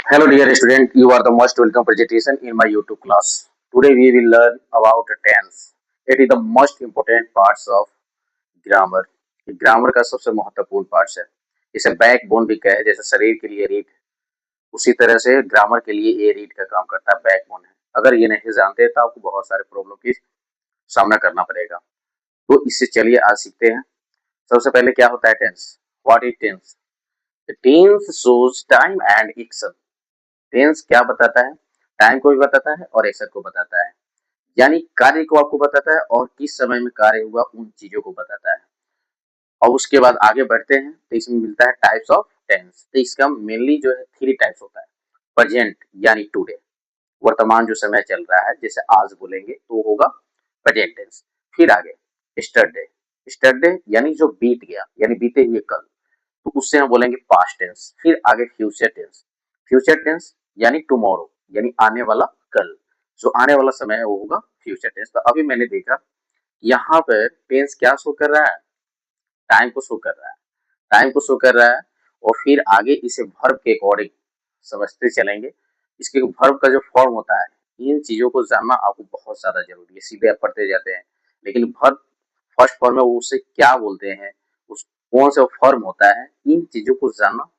Hello dear student, you are the most welcome presentation in my YouTube class. Today we will learn about tense. It is the most important parts of grammar. ये grammar का सबसे महत्वपूर्ण part है. इसे backbone भी कहे, जैसे शरीर के लिए रीढ़, उसी तरह से ग्रामर के लिए ये रीढ़ का काम करता है, बैकबोन है. अगर ये नहीं जानते तो आपको बहुत सारे प्रॉब्लम की सामना करना पड़ेगा. तो इससे चलिए आज सीखते हैं. सबसे पहले क्या होता है tense? What is tense? Tense shows time and action. Tense क्या बताता है? टाइम को भी बताता है और एक्शन को बताता है, यानी कार्य को आपको बताता है और किस समय में कार्य हुआ उन चीजों को बताता है. और उसके बाद आगे बढ़ते हैं तो इसमें मिलता है टाइप्स ऑफ टेंस. तो इसका मेनली जो है थ्री टाइप्स होता है. प्रेजेंट यानी टुडे, वर्तमान जो समय चल रहा है, जैसे आज बोलेंगे तो होगा प्रेजेंट टेंस. फिर आगे स्टरडे. स्टरडे यानी जो बीत गया, यानी बीते हुए कल, तो उससे हम बोलेंगे पास्ट टेंस. फिर आगे फ्यूचर टेंस. फ्यूचर टेंस यानी टुमारो, यानी आने वाला कल, जो आने वाला समय है वो होगा फ्यूचर टेंस. तो अभी मैंने देखा यहाँ पर टेंस क्या शो कर रहा है? टाइम को शो कर रहा है. टाइम को शो कर रहा है और फिर आगे इसे वर्ब के अकॉर्डिंग समझते चलेंगे. इसके वर्ब का जो फॉर्म होता है, इन चीजों को जानना आपको बहुत ज्यादा जरूरी है. सीधे आप पढ़ते जाते हैं, लेकिन वर्ब फर्स्ट फॉर्म में वो उसे क्या बोलते हैं, उस कौन सा फॉर्म होता है, इन चीजों को जानना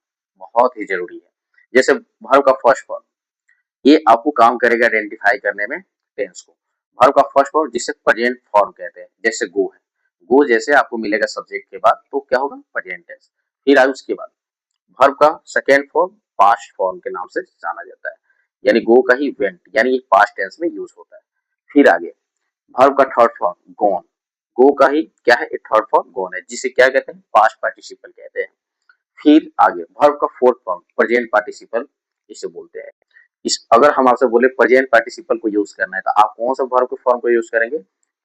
बहुत ही जरूरी है. जैसे वर्ब का फर्स्ट फॉर्म, ये आपको काम करेगा आइडेंटिफाई करने में टेंस को. वर्ब का फर्स्ट फॉर्म जिसे प्रेजेंट फॉर्म कहते हैं, जैसे गो है. गो जैसे आपको मिलेगा सब्जेक्ट के बाद तो क्या होगा? Present tense. फिर आगे उसके बाद वर्ब का सेकेंड फॉर्म पास्ट फॉर्म के नाम से जाना जाता है, यानी गो का ही वेंट, यानी ये पास्ट टेंस में यूज होता है. फिर आगे वर्ब का थर्ड फॉर्म गोन. गो का ही क्या है? थर्ड फॉर्म गोन है, जिसे क्या कहते हैं? पास्ट पार्टिसिपल कहते हैं. फिर आगे वर्ब का फोर्थ फॉर्म प्रेजेंट पार्टिसिपल इसे बोलते हैं. इस अगर हम आपसे बोले प्रेजेंट पार्टिसिपल को यूज करना है तो आप कौन सा वर्ब के फॉर्म को यूज करेंगे?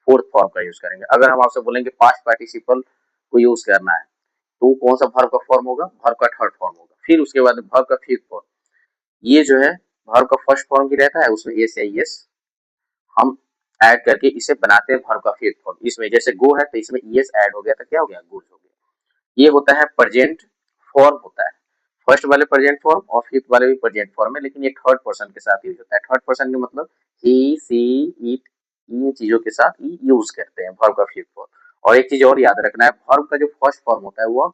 फोर्थ फॉर्म का यूज करेंगे. अगर हम आपसे बोलेंगे पास्ट पार्टिसिपल को यूज करना है तो कौन सा वर्ब का फॉर्म होगा? वर्ब का थर्ड फॉर्म होगा. फिर उसके बाद वर्ब का फिफ्थ फॉर्म, ये जो है वर्ब का फर्स्ट फॉर्म ही रहता है, उसमें एस या एस हम ऐड करके इसे बनाते हैं वर्ब का फिफ्थ फॉर्म. इसमें जैसे गो है तो इसमें एस ऐड हो गया तो क्या हो गया? गुड हो गया. ये होता है प्रेजेंट फॉर्म होता है. फर्स्ट वाले प्रेजेंट फॉर्म और फिफ्थ वाले भी प्रेजेंट फॉर्म है, लेकिन ये थर्ड पर्सन के साथ यूज होता है. थर्ड पर्सन का मतलब ही, सी, इट, इन चीजों के साथ यूज करते हैं वर्ब का फिफ्थ फॉर्म. और एक चीज और याद रखना है, वर्ब का जो फर्स्ट फॉर्म होता है वो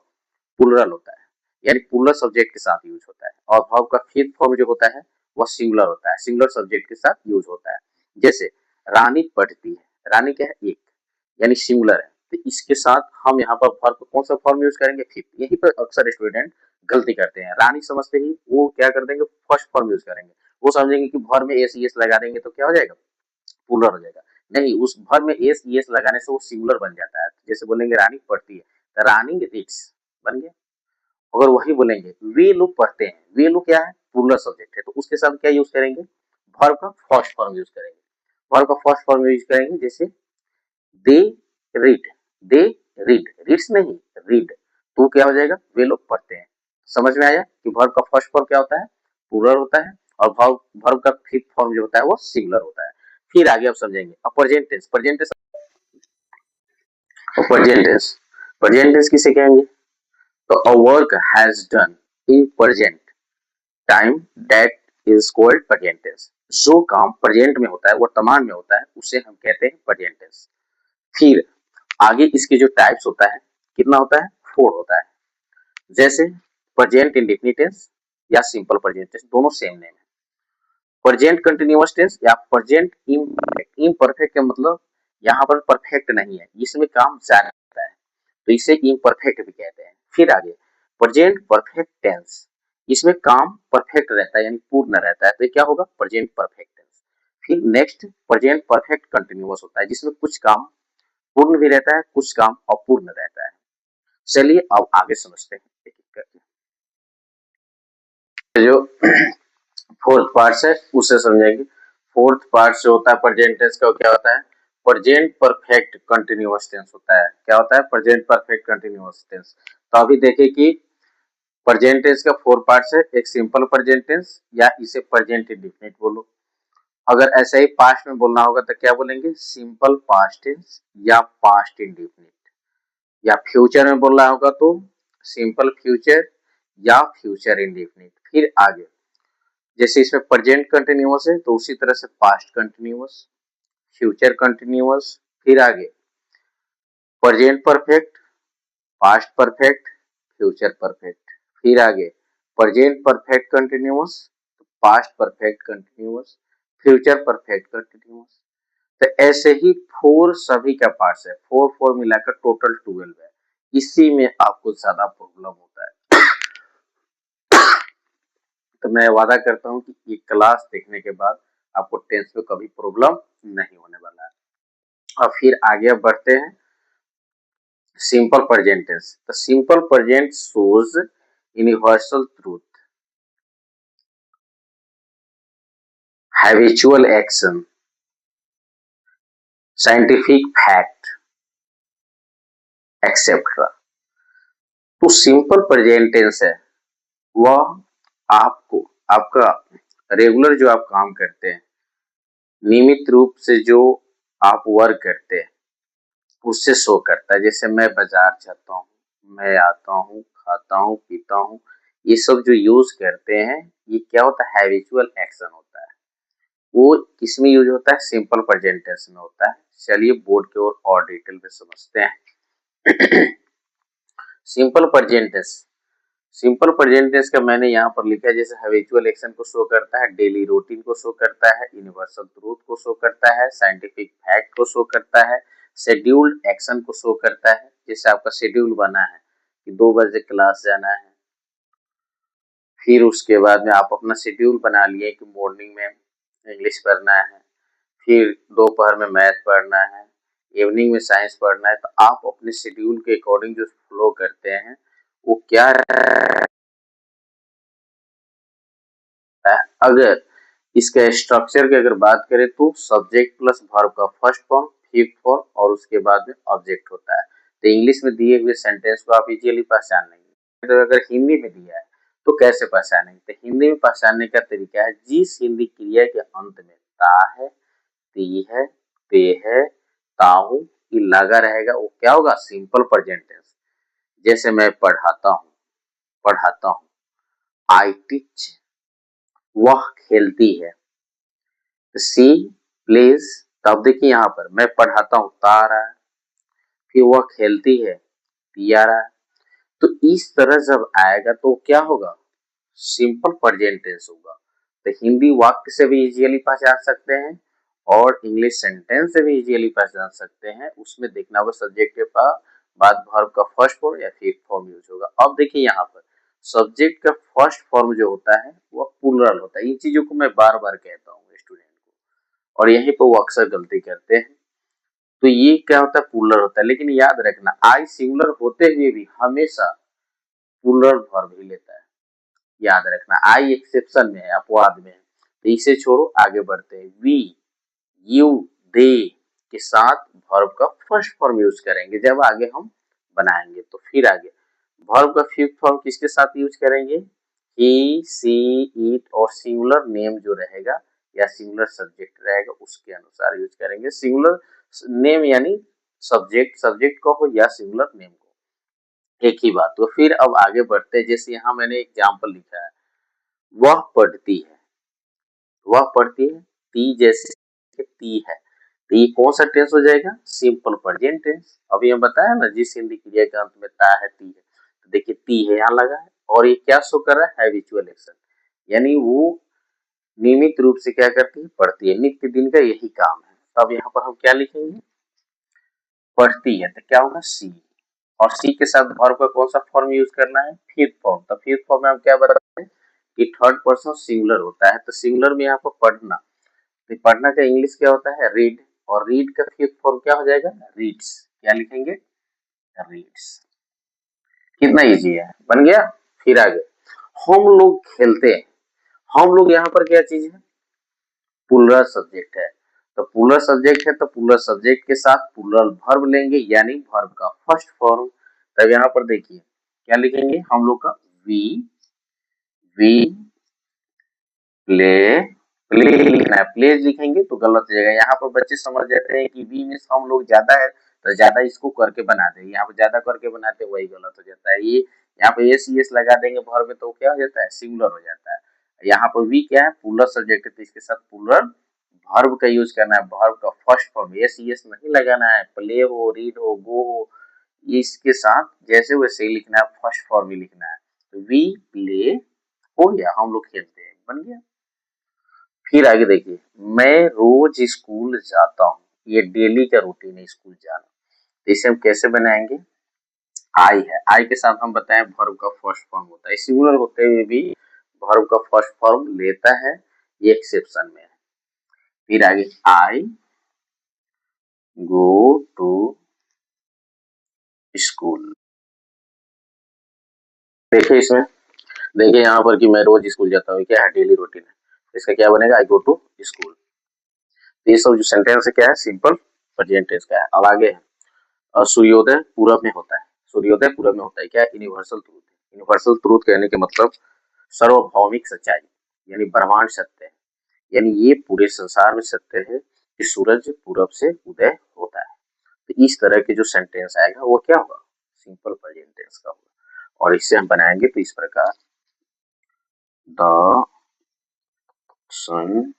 प्लुरल होता है, यानी प्लुरल सब्जेक्ट के साथ यूज होता है. और वर्ब का फिफ्थ फॉर्म जो होता है वह सिंगुलर होता है, सिंगुलर सब्जेक्ट के साथ यूज होता है. जैसे रानी पढ़ती है. रानी क्या है? एक, यानी सिंगुलर है. तो इसके साथ हम यहाँ पर वर्ब का कौन सा फॉर्म यूज करेंगे? फिफ्थ. यही पर अक्सर स्टूडेंट गलती करते हैं. रानी समझते ही वो क्या कर देंगे? फर्स्ट फॉर्म यूज करेंगे. वो समझेंगे कि वर्ब में एस एस लगा देंगे तो क्या हो जाएगा? प्लुरल हो जाएगा. नहीं, उस वर्ब में एस एस लगाने से वो सिंगुलर बन जाता है. जैसे बोलेंगे रानी पढ़ती है तो रानी रीड्स बन गया. अगर वही बोलेंगे वे लोग पढ़ते हैं, वे लोग क्या है? प्लुरल सब्जेक्ट है, तो उसके साथ क्या यूज करेंगे? वर्ब का फर्स्ट फॉर्म यूज करेंगे. वर्ब का फर्स्ट फॉर्म यूज करेंगे, जैसे they read. They read, reads नहीं, रीड. तो क्या हो जाएगा? वे लोग पढ़ते हैं. समझ में आया कि वर्ब का फर्स्ट फॉर्म क्या होता है? प्लुरल होता है. और वर्ब वर्ब का फिफ्थ फॉर्म जो होता है वो सिंगुलर होता है. फिर आगे आप समझेंगे. अब present tense. Present tense, present tense किसे कहेंगे? तो a work has done in present time that is called present tense. जो काम प्रेजेंट में होता है, वर्तमान में होता है, उसे हम कहते हैं प्रेजेंट टेंस. फिर आगे इसके जो टाइप्स होता है, कितना होता है? फोर होता है. जैसे प्रेजेंट इंडेफिनिट टेंस या सिंपल प्रेजेंट टेंस, दोनों सेम नेम है. प्रेजेंट कंटिन्यूअस टेंस या प्रेजेंट इम्परफेक्ट. इम्परफेक्ट का मतलब यहाँ पर परफेक्ट नहीं है, इसमें काम जारी रहता है, तो इसे इम्परफेक्ट भी कहते हैं. फिर आगे प्रेजेंट परफेक्ट टेंस, इसमें काम परफेक्ट रहता है, यानी पूर्ण रहता है, तो ये क्या होगा? Present perfect tense. फिर नेक्स्ट प्रेजेंट परफेक्ट कंटिन्यूअस होता है, जिसमें कुछ काम पूर्ण भी रहता है, कुछ काम अपूर्ण रहता है. चलिए अब आगे समझते हैं एक एक करके. जो फोर्थ पार्ट है उसे समझेंगे. फोर्थ पार्ट जो होता है प्रेजेंट टेंस का, क्या होता है? प्रेजेंट परफेक्ट कंटिन्यूअस टेंस होता है. क्या होता है? Present perfect continuous tense. तो अभी देखिए कि प्रेजेंट टेंस का फोर पार्ट है. एक सिंपल प्रेजेंट टेंस या इसे प्रेजेंट इंडेफिनिट बोलो. अगर ऐसे ही पास्ट में बोलना होगा तो क्या बोलेंगे? सिंपल पास्ट टेंस या पास्ट इंडेफिनिट. या फ्यूचर में बोलना होगा तो सिंपल फ्यूचर या फ्यूचर इंडेफिनिट. फिर आगे जैसे इसमें प्रेजेंट कंटिन्यूअस है तो उसी तरह से पास्ट कंटिन्यूअस, फ्यूचर कंटिन्यूअस, फिर आगे present perfect, past perfect, future perfect, फिर आगे present perfect continuous, past perfect continuous, future perfect continuous. तो ऐसे ही फोर सभी का पार्ट्स है, फोर फोर मिलाकर टोटल 12 है। इसी में आपको ज्यादा प्रॉब्लम होता है। तो मैं वादा करता हूं कि ये क्लास देखने के बाद आपको टेंस में कभी प्रॉब्लम नहीं होने वाला है। और फिर आगे बढ़ते हैं simple present tense. The simple present shows universal truth, habitual action, scientific fact etcetera. तो सिंपल प्रेजेंट टेंस है वह आपको आपका रेगुलर जो आप काम करते हैं, नियमित रूप से जो आप वर्क करते हैं उससे शो करता है। जैसे मैं बाजार जाता हूँ, मैं आता हूँ, खाता हूँ, पीता हूँ, ये सब जो यूज करते हैं ये क्या होता है, हैबिचुअल एक्शन होता है। वो किसमें यूज होता है, सिंपल प्रेजेंट टेंस में होता है। चलिए बोर्ड की ओर और डिटेल में समझते हैं। Simple present tense, simple present tense का मैंने यहाँ पर लिखा है, जैसे हैबिचुअल एक्शन को शो करता है, डेली रूटीन को शो करता है, यूनिवर्सल ट्रूथ को शो करता है, साइंटिफिक फैक्ट को शो करता है, शेड्यूल्ड एक्शन को शो करता है। जैसे आपका शेड्यूल बना है कि 2 बजे क्लास जाना है, फिर उसके बाद में आप अपना शेड्यूल बना लिए कि मॉर्निंग में इंग्लिश पढ़ना है, फिर दोपहर में मैथ पढ़ना है, इवनिंग में साइंस पढ़ना है। तो आप अपने शेड्यूल के अकॉर्डिंग जो फ्लो करते हैं वो क्या है। अगर इसका स्ट्रक्चर की अगर बात करें तो सब्जेक्ट प्लस वर्ब का फर्स्ट फॉर्म, फिफ्थ फॉर्म और उसके बाद में ऑब्जेक्ट होता है। तो इंग्लिश में दिए हुए सेंटेंस को आप इजीली पहचान लेंगे। तो अगर हिंदी में दिया है तो कैसे पहचानेंगे, तो हिंदी में पहचानने का तरीका है, जिस हिंदी क्रिया के अंत में ता है, ती है, ते है, ताहू ये लगा रहेगा वो क्या होगा, सिंपल प्रेजेंट टेंस। जैसे मैं पढ़ाता हूँ, पढ़ाता हूँ, आई टीच, वह खेलती है, सी प्लेज। तब देखिए यहाँ पर मैं पढ़ाता हूँ ता आ रहा है, फिर वह खेलती है ती आ रहा है। तो इस तरह जब आएगा तो क्या होगा, सिंपल प्रेजेंट टेंस होगा। तो हिंदी वाक्य से भी इजीली पहचान सकते हैं और इंग्लिश सेंटेंस से भी इजीली पहचान सकते हैं। उसमें देखना होगा सब्जेक्ट के बाद वर्ब का फर्स्ट फॉर्म या फिफ्थ फॉर्म यूज होगा। अब देखिए यहाँ पर सब्जेक्ट का फर्स्ट फॉर्म जो होता है वह प्लूरल होता है। इन चीजों को मैं बार बार कहता हूँ स्टूडेंट को, और यहीं पर वो अक्सर गलती करते हैं। तो ये क्या होता है, प्लूरल होता है। लेकिन याद रखना आई सिंगुलर होते हुए भी हमेशा प्लूरल वर्ब ही लेता है, याद रखना। आई एक्सेप्शन में है, अपवाद में है। तो इसे छोड़ो, आगे बढ़ते हैं। वी, यू, दे के साथ वर्ब का फर्स्ट फॉर्म यूज करेंगे जब आगे हम बनाएंगे। तो फिर आगे वर्ब का फिफ्थ फॉर्म किसके साथ यूज करेंगे, ही, सी, इट और सिंगुलर नेम जो रहेगा या सिंगुलर सब्जेक्ट रहेगा उसके अनुसार यूज करेंगे। सिंगुलर नेम यानी सब्जेक्ट, सब्जेक्ट को हो या सिंगुलर नेम को, एक ही बात। तो फिर अब आगे बढ़ते हैं। जैसे यहाँ मैंने एग्जाम्पल लिखा है, वह पढ़ती है, वह पढ़ती है, ती जैसे ती है। तो ये कौन सा टेंस हो जाएगा, सिंपल प्रेजेंट टेंस। अभी हम बताया ना, जिस हिंदी क्रिया के अंत में ता है, ती है, तो देखिए ती है यहाँ लगा है और ये क्या शो कर रहा है, हैबिचुअल एक्शन, यानी वो नियमित रूप से क्या करती है, पढ़ती है, नित्य दिन का यही काम है। तो अब यहाँ पर हम क्या लिखेंगे, पढ़ती है, तो क्या होगा सी, और सी के साथ वर्ब का कौन सा फॉर्म यूज करना है, फिफ्थ फॉर्म। तो फिफ्थ फॉर्म में हम क्या बताते हैं कि थर्ड पर्सन सिंगुलर होता है। तो सिंगुलर में यहाँ पर पढ़ना, तो पढ़ना का इंग्लिश क्या होता है, रीड, और रीड का फिफ्थ फॉर्म क्या हो जाएगा, रीड्स। क्या लिखेंगे, रीड्स। कितना इजी है, बन गया। फिर आगे हम लोग खेलते हैं, हम लोग यहाँ पर क्या चीज है, प्लूरल सब्जेक्ट है। तो प्लूरल सब्जेक्ट है तो प्लूरल सब्जेक्ट के साथ प्लूरल वर्ब लेंगे, यानी वर्ब का फर्स्ट फॉर्म। तब यहाँ पर देखिए क्या लिखेंगे हम लोग का, वी, वी प्ले, प्ले लिखना है, प्लेज लिखेंगे तो गलत हो जाएगा। यहाँ पर बच्चे समझ जाते हैं कि वी में हम लोग ज्यादा है तो ज्यादा इसको करके बना दे, यहाँ पर ज्यादा करके बनाते वही गलत हो जाता है। ये यहाँ पे एस लगा देंगे भर में तो क्या हो जाता है, सिंगुलर हो जाता है। यहाँ पर वी क्या है, प्लूरल सब्जेक्ट है, तो इसके साथ प्लूरल वर्ब का यूज करना है। वर्ब का फर्स्ट फॉर्म यस यस नहीं लगाना है, प्ले हो, रीड हो, गो हो, इसके साथ जैसे वैसे ही लिखना है, फर्स्ट फॉर्म ही लिखना है। तो वी प्ले हो गया, हम लोग खेलते हैं, बन गया। फिर आगे देखिए, मैं रोज स्कूल जाता हूँ, ये डेली का रूटीन है स्कूल जाना। तो इसे हम कैसे बनाएंगे, आई है, आई के साथ हम बताएं वर्ब का फर्स्ट फॉर्म होता है, सिंगुलर होते हुए भी वर्ब का फर्स्ट फॉर्म लेता है, ये एक्सेप्शन में है। फिर आगे आई गो टू स्कूल, देखिए इसमें, देखिए यहाँ पर कि मैं रोज स्कूल जाता हूँ, क्या है, डेली रूटीन है, इसका क्या बनेगा, आई गो टू स्कूल। ये सब जो सेंटेंस है क्या है, सिंपल प्रेजेंट टेंस का है। अब आगे है, सूर्योदय पूरब में होता है, सूर्योदय पूरब में होता है, क्या यूनिवर्सल ट्रूथ। यूनिवर्सल ट्रूथ कहने के मतलब सार्वभौमिक सच्चाई, यानी ब्रह्मांड सत्य है, यानी ये पूरे संसार में सत्य है कि सूरज पूरब से उदय होता है। तो इस तरह के जो सेंटेंस आएगा वो क्या होगा, सिंपल प्रेजेंट टेंस का होगा। और इससे हम बनाएंगे तो इस प्रकार, द सन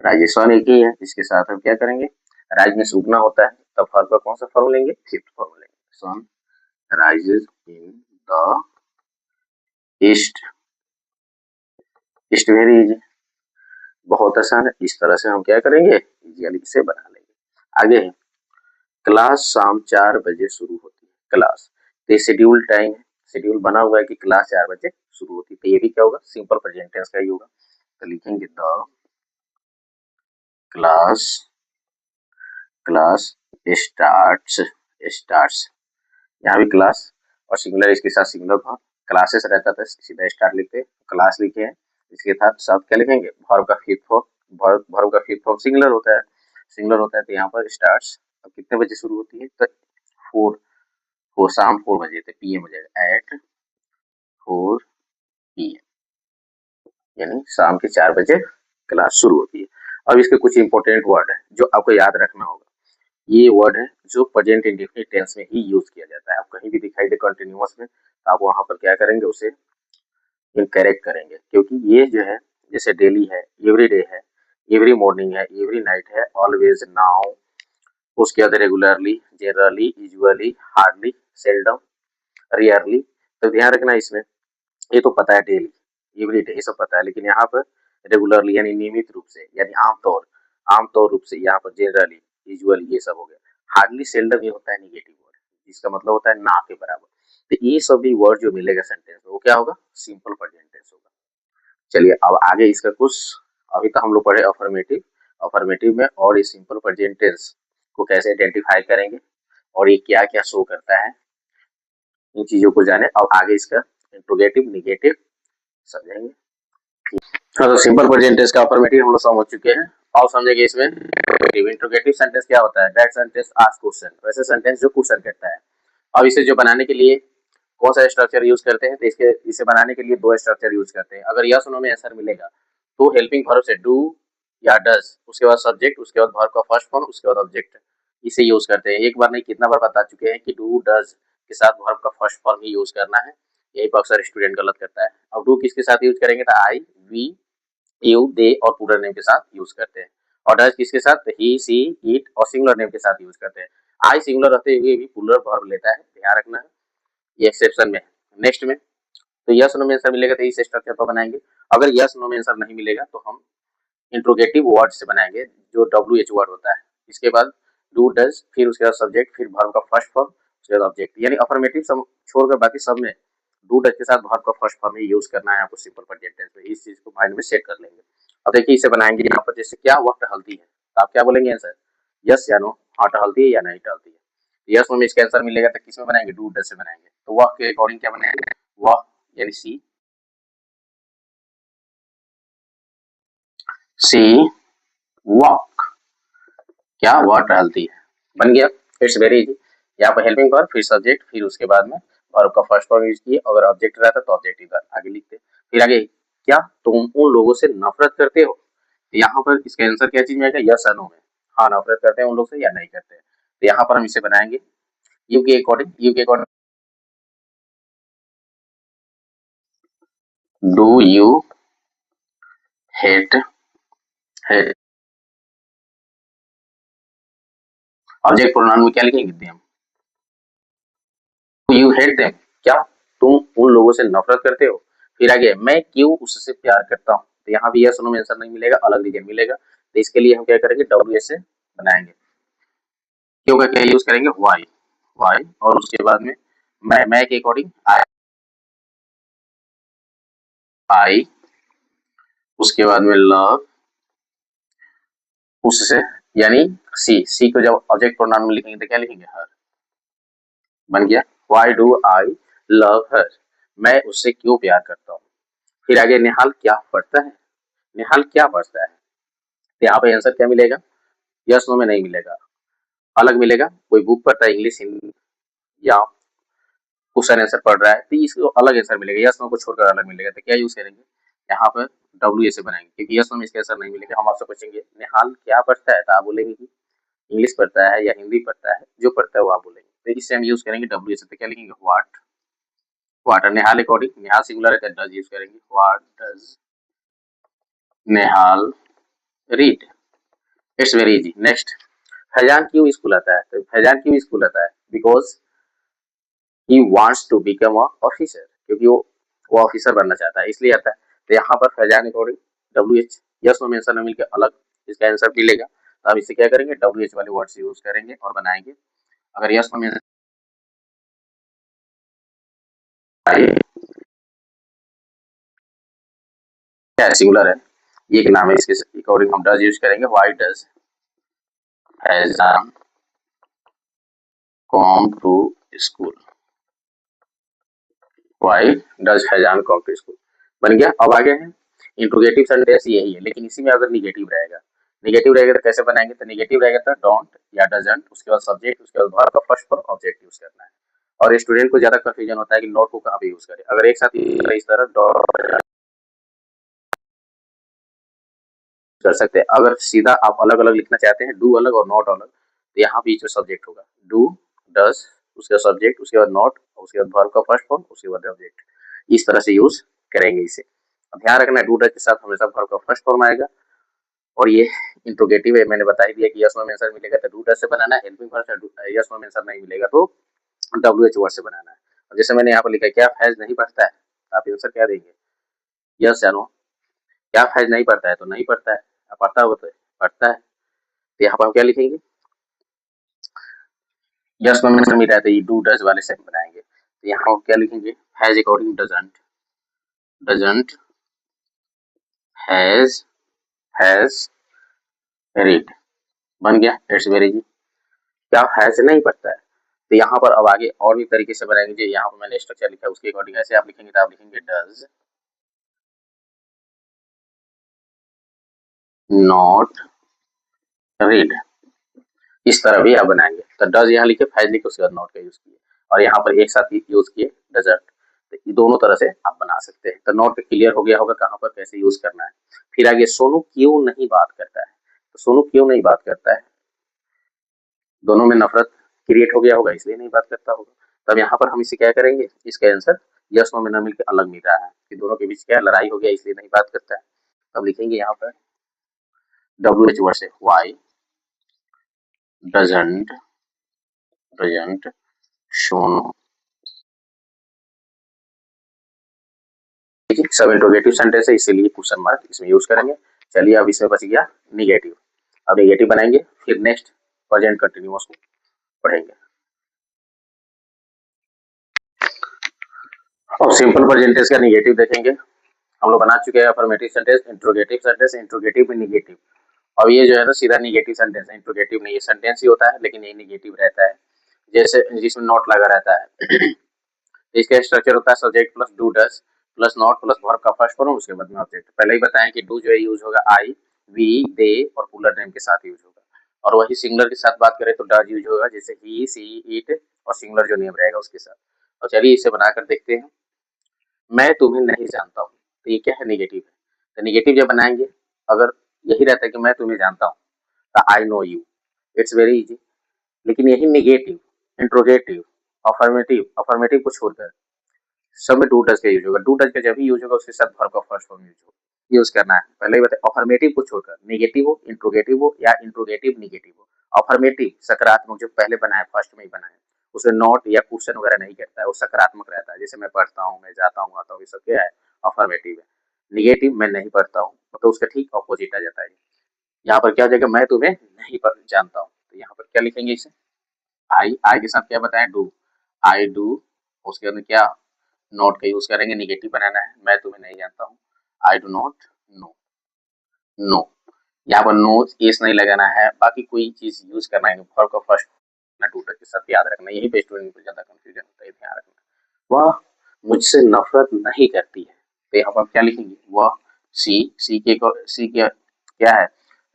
राजेशन एक ही है, इसके साथ हम क्या करेंगे, राइज में उगना होता है, तब फॉर्म का कौन सा फॉर्म लेंगे, फिफ्थ फॉर्म लेंगे, sun rises in the east. East very easy, बहुत आसान है, इस तरह से हम क्या करेंगे, इजिली इसे बना लेंगे। आगे है, क्लास शाम 4 बजे शुरू होती है, क्लास, तो शेड्यूल टाइम है, शेड्यूल बना हुआ है कि क्लास 4 बजे शुरू होती है, तो ये भी क्या होगा, सिंपल प्रेजेंट टेंस का ही होगा। तो लिखेंगे the class, class starts, starts, यहाँ भी क्लास और सिंगुलर, इसके साथ सिंगुलर फॉर्म, क्लासेस रहता था सीधा स्टार्ट लिखते, क्लास लिखे हैं, इसके साथ क्या लिखेंगे, वर्ब का फिफ्थ फॉर्म, वर्ब का फिफ्थ फॉर्म सिंगुलर होता है, सिंगुलर होता है, तो यहाँ पर स्टार्ट्स, अब कितने बजे शुरू होती है, तो 4, वो शाम 4 बजे, तो पीएम हो जाएगा, एट 4 PM, यानी शाम के 4 बजे क्लास शुरू होती है। अब इसके कुछ इंपॉर्टेंट वर्ड है जो आपको याद रखना होगा, ये वर्ड है जो प्रेजेंट इंडेफिनिट टेंस में ही यूज किया जाता है। आप कहीं भी दिखाई दे कंटिन्यूअस में, तो आप वहां पर क्या करेंगे, उसे इनकरेक्ट करेंगे, क्योंकि ये जो है, जैसे डेली है, एवरी डे है, एवरी मॉर्निंग है, एवरी नाइट है, ऑलवेज, नाउ, उसके बाद regularly, generally, usually, hardly, seldom, rarely. तो ध्यान रखना इसमें, ये तो पता है डेली, एवरी डे, ये सब पता है, लेकिन यहाँ पर रेगुलरली यानी नियमित रूप से, यानी आमतौर, आमतौर रूप से, यहाँ पर जनरली, यूजुअली, ये सब हो गया। हार्डली, सेल्डम, ये होता है निगेटिव वर्ड, जिसका मतलब होता है ना के बराबर। तो ये सभी वर्ड जो मिलेगा सेंटेंस में, वो क्या होगा, सिंपल प्रेजेंट टेंस होगा। चलिए अब आगे इसका कुछ, अभी तो हम लोग पढ़े अफर्मेटिव, अफर्मेटिव में और ये सिंपल प्रेजेंट टेंस को कैसे आइडेंटिफाई करेंगे और ये क्या क्या शो करता है, इन चीजों को जाने। अब आगे इसका इंट्रोगेटिव, निगेटिव समझेंगे। हाँ, तो सिंपल प्रेजेंट टेंस का अफर्मेटिव हम लोग समझ चुके हैं। और समझेंगे इसमें इंट्रोगेटिव सेंटेंस क्या होता है, दैट सेंटेंस आस्क क्वेश्चन, वैसे सेंटेंस जो क्वेश्चन करता है। अब इसे जो बनाने के लिए कौन सा स्ट्रक्चर यूज करते हैं, तो इसे बनाने के लिए दो स्ट्रक्चर यूज करते हैं। अगर यस नो में आंसर मिलेगा तो हेल्पिंग वर्ब से डू या डज, उसके बाद सब्जेक्ट, उसके बाद वर्ब का फर्स्ट फॉर्म, उसके बाद ऑब्जेक्ट, इसे यूज करते हैं। एक बार नहीं कितना बार बता चुके हैं कि डू डज के साथ वर्ब का फर्स्ट फॉर्म ही यूज करना है, यही पर अक्सर स्टूडेंट गलत करता है। अब डू किसके साथ यूज करेंगे, तो आई, वी, यू, दे और प्लूरल नेम के साथ यूज करते हैं। और डज किसके साथ, ही, सी, इट और सिंगुलर नेम के साथ यूज करते हैं। आई सिंगुलर रहते हुए भी प्लूरल वर्ब लेता है, ध्यान रखना है, ये एक्सेप्शन में। नेक्स्ट में तो यस नो में आंसर मिलेगा तो इस स्ट्रक्चर पर बनाएंगे। अगर यस नो में आंसर नहीं मिलेगा तो हम इंट्रोगेटिव वर्ड से बनाएंगे, जो डब्ल्यू एच वर्ड होता है। इसके बाद डू डज, फिर उसके बाद सब्जेक्ट, फिर वर्ब का फर्स्ट फॉर्म, उसके बाद ऑब्जेक्ट, यानी अफर्मेटिव सब छोड़कर बाकी सब में डू डज के साथ वर्ब का फर्स्ट फॉर्म ही यूज करना है आपको सिंपल प्रेजेंट टेंस में। इस चीज को माइंड में सेट कर लेंगे। अब देखिए इसे बनाएंगे यहाँ पर, जैसे क्या वह टहलती है, तो आप क्या बोलेंगे आंसर, यस या नो, हाँ टहलती है या नहीं टहलती है। यस में इसका आंसर मिलेगा तो किसमें बनाएंगे, डू डज से बनाएंगे। तो वह के अकॉर्डिंग क्या बनाएंगे, वह यानी सी वॉक, क्या वह टहलती है, बन गया। It's very easy. यहाँ पर हेल्पिंग वर्ब, फिर सब्जेक्ट, फिर उसके बाद में वर्ब का फर्स्ट फॉर्म यूज किए, अगर ऑब्जेक्ट रहता तो ऑब्जेक्ट इधर आगे लिखते। फिर आगे, क्या तुम उन लोगों से नफरत करते हो, तो यहाँ पर इसका आंसर क्या चीज में आएगा, यस या नो में, हाँ नफरत करते हैं उन लोग से या नहीं करते हैं। तो यहाँ पर हम इसे बनाएंगे यू के अकॉर्डिंग, यू के according, do you hate, hate. Object pronoun में क्या लिखेंगे हम? यू हेट देम, क्या तुम उन लोगों से नफरत करते हो? फिर आगे मैं क्यों उससे प्यार करता हूँ, तो यहाँ भी यस नो में आंसर नहीं मिलेगा, अलग रीजन मिलेगा। तो इसके लिए हम क्या करेंगे, डब्ल्यू एस से बनाएंगे। क्यों का क्या यूज करेंगे, वाई, वाई। और उसके बाद में मैं के अकॉर्डिंग आई, आई। उसके बाद में लव, उससे, यानी सी, सी को जब ऑब्जेक्ट प्रोनाउन में लिखेंगे तो क्या लिखेंगे, हर। बन गया, वाई डू आई लव हर, मैं उससे क्यों प्यार करता हूँ। फिर आगे निहाल क्या पढ़ता है, निहाल क्या पढ़ता है, तो यहाँ पे आंसर क्या मिलेगा, यस नो में नहीं मिलेगा, अलग मिलेगा। कोई बुक पढ़ता है इंग्लिश, हिंदी, या क्वेश्चन आंसर पढ़ रहा है, तो इसको अलग आंसर मिलेगा, यस नो को छोड़कर अलग मिलेगा। तो क्या यूज करेंगे, यहाँ पर डब्ल्यू ए से बनाएंगे, क्योंकि यस नो में इसका आंसर नहीं मिलेगा। हम आपसे पूछेंगे निहाल क्या पढ़ता है, तो आप बोलेंगे कि इंग्लिश पढ़ता है या हिंदी पढ़ता है, जो पढ़ता है वो आप बोलेंगे। तो इससे हम यूज करेंगे डब्ल्यू ए से, तो क्या लिखेंगे, what, what. Nihal according, Nihal singular है तो डज यूज करेंगे, what does Nihal read. It's very easy. Next, Faizan क्यों स्कूल आता है, तो फैजान क्यों स्कूल आता है, because he wants to become a officer, क्योंकि वो ऑफिसर बनना चाहता है इसलिए आता है। तो यहाँ पर Faizan according W H, yes no में आंसर न मिलकर अलग इसका आंसर मिलेगा। तो अब इससे क्या करेंगे, डब्ल्यू एच वाले वर्ड्स यूज करेंगे और बनाएंगे। अगर यस नो में क्या है, सिंगुलर है, ये एक नाम है, इसके अकॉर्डिंग हम डज यूज करेंगे, why does Faizan come to school, why does Faizan come to school. बन गया। अब आगे है इंट्रोगेटिव सेंटेंस, यही है, लेकिन इसी में अगर निगेटिव रहेगा, निगेटिव रहेगा तो कैसे बनाएंगे, तो निगेटिव रहेगा तो डोंट या डजंट, उसके बाद सब्जेक्ट, उसके बाद वर्ब का फर्स्ट फॉर्म ऑब्जेक्ट यूज करना है। और स्टूडेंट को ज्यादा कंफ्यूजन होता है कि नॉट को कहाँ पे यूज करें, अगर एक साथ इस तरह डॉट कर सकते हैं। अगर सीधा आप अलग अलग लिखना चाहते हैं, डू अलग और नॉट अलग, तो यहाँ बीच में सब्जेक्ट होगा, डू, डस, उसके बाद सब्जेक्ट, उसके बाद नॉट, उसके बाद वर्ब का फर्स्ट फॉर्म, उसके बाद ऑब्जेक्ट। इस तरह से यूज करेंगे इसे। ध्यान रखना, डू डस के साथ हमेशा वर्ब का फर्स्ट फॉर्म आएगा। और ये इंट्रोगेटिव है, मैंने बता ही दिया कि यस नो में आंसर मिलेगा तो डू डस से बनाना है, हेल्पिंग वर्ब से यस नो में आंसर नहीं मिलेगा तो डब्ल्यू एच वर्ड से बनाना है। अब जैसे मैंने यहाँ पर लिखा है, क्या फैज नहीं पढ़ता है, तो आप आंसर क्या देंगे, यस या नो। क्या फैज नहीं पढ़ता है, तो नहीं पढ़ता है, पढ़ता हो तो पढ़ता है। तो यहाँ पर हम क्या लिखेंगे, यस नो में आंसर मिल रहा है तो ये डू डज वाले से बनाएंगे। तो यहाँ हम क्या लिखेंगे, has according doesn't, doesn't has read. बन गया, इट्स वेरी इजी। क्या हैज नहीं पढ़ता है, तो यहाँ पर अब आगे और भी तरीके से बनाएंगे। यहाँ पर मैंने स्ट्रक्चर लिखा है उसके अकॉर्डिंग ऐसे आप लिखेंगे, तो आप लिखेंगे डज नॉट रीड, इस तरह भी आप बनाएंगे। तो डज यहाँ लिखे, फैज लिखे, उसके बाद नॉट का यूज किए, और यहाँ पर एक साथ यूज किए डजर्ट। तो ये दोनों तरह से आप बना सकते हैं। तो नॉट क्लियर हो गया होगा कहाँ पर कैसे यूज करना है। फिर आगे सोनू क्यों नहीं बात करता है, तो सोनू क्यों नहीं बात करता है, दोनों में नफरत क्रिएट हो गया होगा इसलिए नहीं बात करता होगा। तब यहाँ पर हम इसे क्या करेंगे, इसका आंसर यस नो में न मिलकर अलग मिल रहा है कि दोनों के बीच क्या लड़ाई हो गया इसलिए नहीं बात करता है। तब लिखेंगे यहाँ पर डब्ल्यू एच वर्ड से, वाई डजंट, डजंट सोनू। सब इंट्रोगेटिव सेंटेंस है इसीलिए क्वेश्चन मार्क इसमें यूज करेंगे। चलिए अब इसमें बच गया निगेटिव। अब निगेटिव बनाएंगे, फिर नेक्स्ट प्रेजेंट कंटिन्यूअस को पढ़ेंगे। और सिंपल प्रेजेंटेंस का निगेटिव देखेंगे। हम लोग बना चुके हैं affirmative sentence, interrogative sentence, interrogative भी निगेटिव। अब ये जो है ना सीधा निगेटिव सेंटेंस है, इंट्रोगेटिव नहीं, ये सेंटेंस ही होता है लेकिन ये निगेटिव रहता है, जैसे जिसमें नॉट लगा रहता है। इसका स्ट्रक्चर होता है subject plus do does plus not plus verb का फर्स्ट फॉर्म, उसके बाद में ऑब्जेक्ट। पहले ही बताएं कि डू जो है यूज होगा आई, वी, दे और पुलर नेम के साथ यूज होगा। और वही सिंगुलर के साथ बात करें तो डज यूज होगा, जैसे ही, सी, इट, और सिंगुलर जो नेम रहेगा उसके साथ। और चलिए इसे बनाकर देखते हैं। मैं तुम्हें नहीं जानता हूँ, तो ये क्या है, निगेटिव है। तो निगेटिव जब बनाएंगे, अगर यही रहता है कि मैं तुम्हें जानता हूँ, तो I know you, it's very easy. लेकिन यही निगेटिव, इंट्रोगेटिव, अफर्मेटिव, अफर्मेटिव को छोड़कर सब में डू डज का यूज होगा। डू डज का जब भी यूज होगा उसके साथ वर्ब का फर्स्ट फॉर्म यूज करना है। पहले ही बताए अफर्मेटिव को छोड़कर, नेगेटिव हो, इंट्रोगेटिव हो या इंट्रोगेटिव निगेटिव हो। अफर्मेटिव सकारात्मक जो पहले बना है, फर्स्ट में ही बना है, उसे नॉट या क्वेश्चन वगैरह नहीं करता है, वो सकारात्मक रहता है। जैसे मैं पढ़ता हूँ, मैं जाता हूँ, आता हूँ, ये सब क्या है, अफर्मेटिव है। निगेटिव मैं नहीं पढ़ता हूँ, तो उसका ठीक ऑपोजिट आ जाता है। यहाँ पर क्या हो जाएगा, मैं तुम्हें नहीं जानता हूँ, तो यहाँ पर क्या लिखेंगे इसे, आई, आई के साथ क्या बताएं, डू, आई डू, उसके अंदर क्या, नॉट का यूज करेंगे, निगेटिव बनाना है, मैं तुम्हें नहीं जानता हूँ, I do not know, no, यहाँ पर नो एस नहीं लगाना है, बाकी कोई चीज यूज करना है, वर्ब का फर्स्ट टूटर के साथ याद रखना, यही पे स्टूडेंट को ज्यादा कंफ्यूजन होता है, ध्यान रखना। वह मुझसे नफरत नहीं करती है, तो यहाँ पर क्या लिखेंगे, वह, सी के क्या है,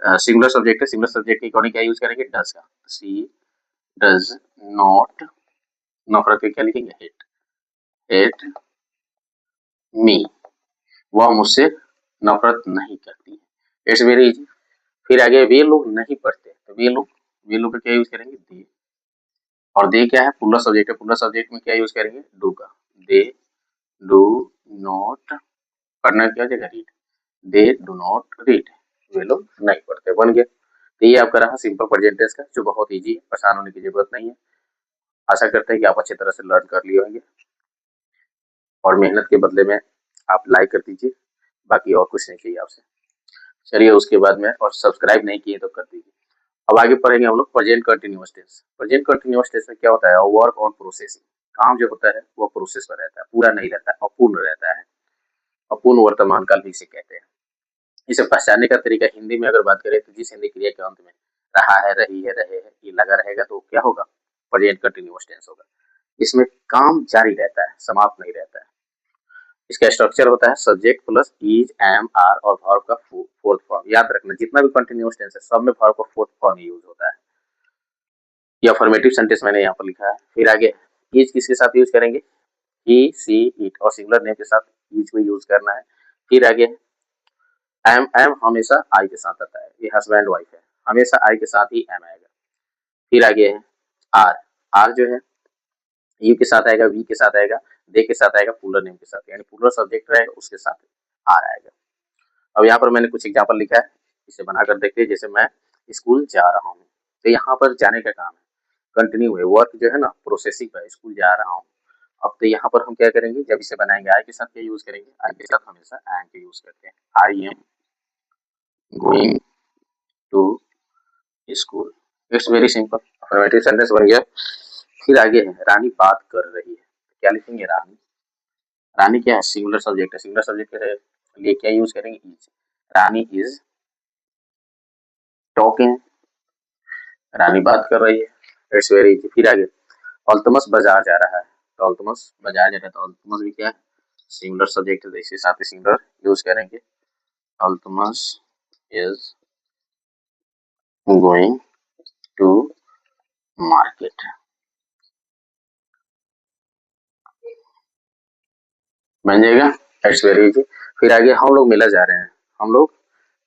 सिंगुलर सब्जेक्ट है, सिंगुलर सब्जेक्ट के अकॉर्डिंग क्या यूज करेंगे, डज का, सी डज नॉट, नफरत के क्या लिखेंगे, हेट, हेट मी, वह मुझसे नफरत नहीं करती है, इट्स वेरी इजी। फिर आगे वे लोग नहीं पढ़ते, तो वे लोग का क्या यूज करेंगे, दे, और दे क्या है, पूरा सब्जेक्ट है, पूरा सब्जेक्ट में क्या यूज करेंगे, डू का, दे डू नॉट, पढ़ना क्या जगह, read, they do not read, वे लोग नहीं पढ़ते, बन गया। तो ये आपका रहा सिंपल प्रेजेंट टेंस का, जो बहुत इजी है, परेशान होने की जरूरत नहीं है। आशा करते हैं कि आप अच्छी तरह से लर्न कर लिए होंगे, और मेहनत के बदले में आप लाइक कर दीजिए, बाकी और कुछ नहीं चाहिए आपसे। चलिए उसके बाद में, और सब्सक्राइब नहीं किए तो कर दीजिए। अब आगे पढ़ेंगे हम लोग present continuous tense. Present continuous tense में क्या होता है, वर्क ऑन प्रोसेसिंग, काम जो होता है वो प्रोसेस पर रहता है, पूरा नहीं रहता है, अपूर्ण रहता है, अपूर्ण वर्तमान काल भी इसे कहते हैं। इसे पहचानने का तरीका हिंदी में अगर बात करें तो जिस हिंदी क्रिया के अंत में रहा है, रही है, रहे हैं, ये लगा रहेगा तो क्या होगा, प्रेजेंट कंटिन्यूअस टेंस होगा। इसमें काम जारी रहता है, समाप्त नहीं रहता है। इसका स्ट्रक्चर होता है subject plus is, am, are और वर्ब का फोर्थ फॉर्म। याद रखना जितना भी कंटिन्यूअस टेंस है सब में वर्ब का फोर्थ फॉर्म यूज होता है। ये अफर्मेटिव सेंटेंस मैंने यहाँ पर लिखा है। फिर आगे इज किसके साथ यूज करेंगे, ही, सी, इट, और सिंगुलर नेम के साथ इज को यूज करना है। फिर आगे एम, एम हमेशा आई के साथ आता है, ये हस्बैंड वाइफ है, हमेशा आई के साथ ही एम आएगा। फिर आगे है आर, आर जो है यू के साथ आएगा, वी के साथ आएगा, दे के साथ आएगा, प्लूरल नेम के साथ, यानी प्लूरल सब्जेक्ट रहेगा उसके साथ आर आएगा। अब यहाँ पर मैंने कुछ एग्जाम्पल लिखा है, इसे बनाकर देखते हैं। जैसे मैं स्कूल जा रहा हूँ, तो यहाँ पर जाने का काम है, कंटिन्यू है, वर्क जो है ना प्रोसेसिंग पर, स्कूल जा रहा हूँ। अब तो यहाँ पर हम क्या करेंगे, जब इसे बनाएंगे आई के साथ क्या यूज करेंगे, आई के साथ हमेशा एम के यूज करते हैं, I am going to school, it's very simple, affirmative sentence बन गया। फिर आगे है रानी बात कर रही है, क्या लिखेंगे, रानी, रानी क्या है, सिंगुलर सब्जेक्ट है, सिंगुलर सब्जेक्ट के लिए क्या यूज करेंगे, इज, रानी इज टॉकिंग, रानी बात कर रही है, इट्स वेरी इजी। फिर आगे अल्तमस बाजार जा रहा है, तो अल्तमस बाजार जा रहा है, तो अल्तमस भी क्या है, सिंगुलर सब्जेक्ट है, तो इसके साथ ही सिंगुलर यूज करेंगे, Altamas is going to market, बन जाएगा, इट्स वेरी इजी। फिर आगे हम लोग मेला जा रहे हैं, हम लोग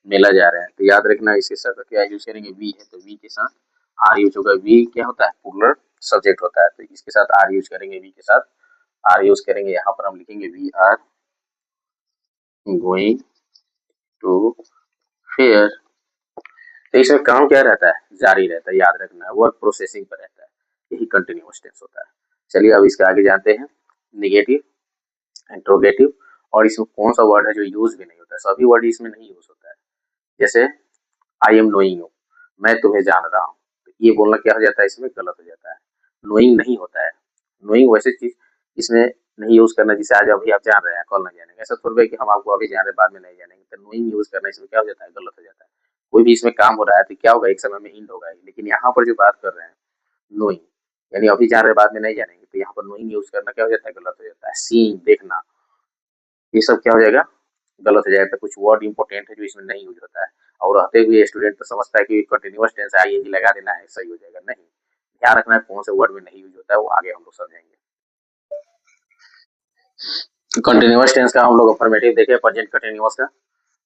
मेला जा रहे हैं, तो याद रखना इसके साथ क्या यूज करेंगे, वी है, तो वी के साथ आर यूज होगा, वी क्या होता है, प्लूरल सब्जेक्ट होता है, तो इसके साथ आर यूज करेंगे, वी के साथ आर यूज करेंगे, यहाँ पर हम लिखेंगे we are going to fair. तो इसमें काम क्या रहता है, जारी रहता है, याद रखना है, वर्क प्रोसेसिंग पर रहता है, यही कंटिन्यूअस टेंस होता है। चलिए अब इसके आगे जानते हैं, निगेटिव, इंट्रोगेटिव, और इसमें कौन सा वर्ड है जो यूज भी नहीं होता है, सभी वर्ड इसमें नहीं यूज होता है। जैसे आई एम नोइंग यू, मैं तुम्हें जान रहा हूँ, तो ये बोलना क्या हो जाता है, इसमें गलत हो जाता है, नोइंग नहीं होता है। नोइंग वैसे चीज इसमें नहीं यूज करना जिसे आज अभी आप जान रहे हैं, कल नहीं जानेंगे, ऐसा थोड़ा कि हम आपको अभी जान रहे हैं बाद में नहीं जानेंगे, तो नोइंग यूज करना इसमें क्या हो जाता है, गलत हो जाता है। कोई भी इसमें काम हो रहा है तो क्या होगा, एक समय में इंड होगा, लेकिन यहाँ पर जो बात कर रहे हैं नोइंग, यानी अभी जान रहे बाद में नहीं जानेंगे, तो यहाँ पर नोइंग यूज करना क्या हो जाता है, गलत हो जाता है। सीइंग देखना, ये सब क्या हो जाएगा, गलत हो जाएगा। कुछ वर्ड इंपॉर्टेंट है जो इसमें नहीं यूज होता है, और रहते हुए स्टूडेंट तो समझता है कि कंटिन्यूअस टेंस है, आईएनजी लगा देना है सही हो जाएगा, नहीं, ध्यान रखना है कौन से वर्ड में नहीं यूज होता है, वो आगे हम लोग समझेंगे। कंटिन्यूअस टेंस का हम लोग अफर्मेटिव देखे, प्रेजेंट कंटिन्यूअस का,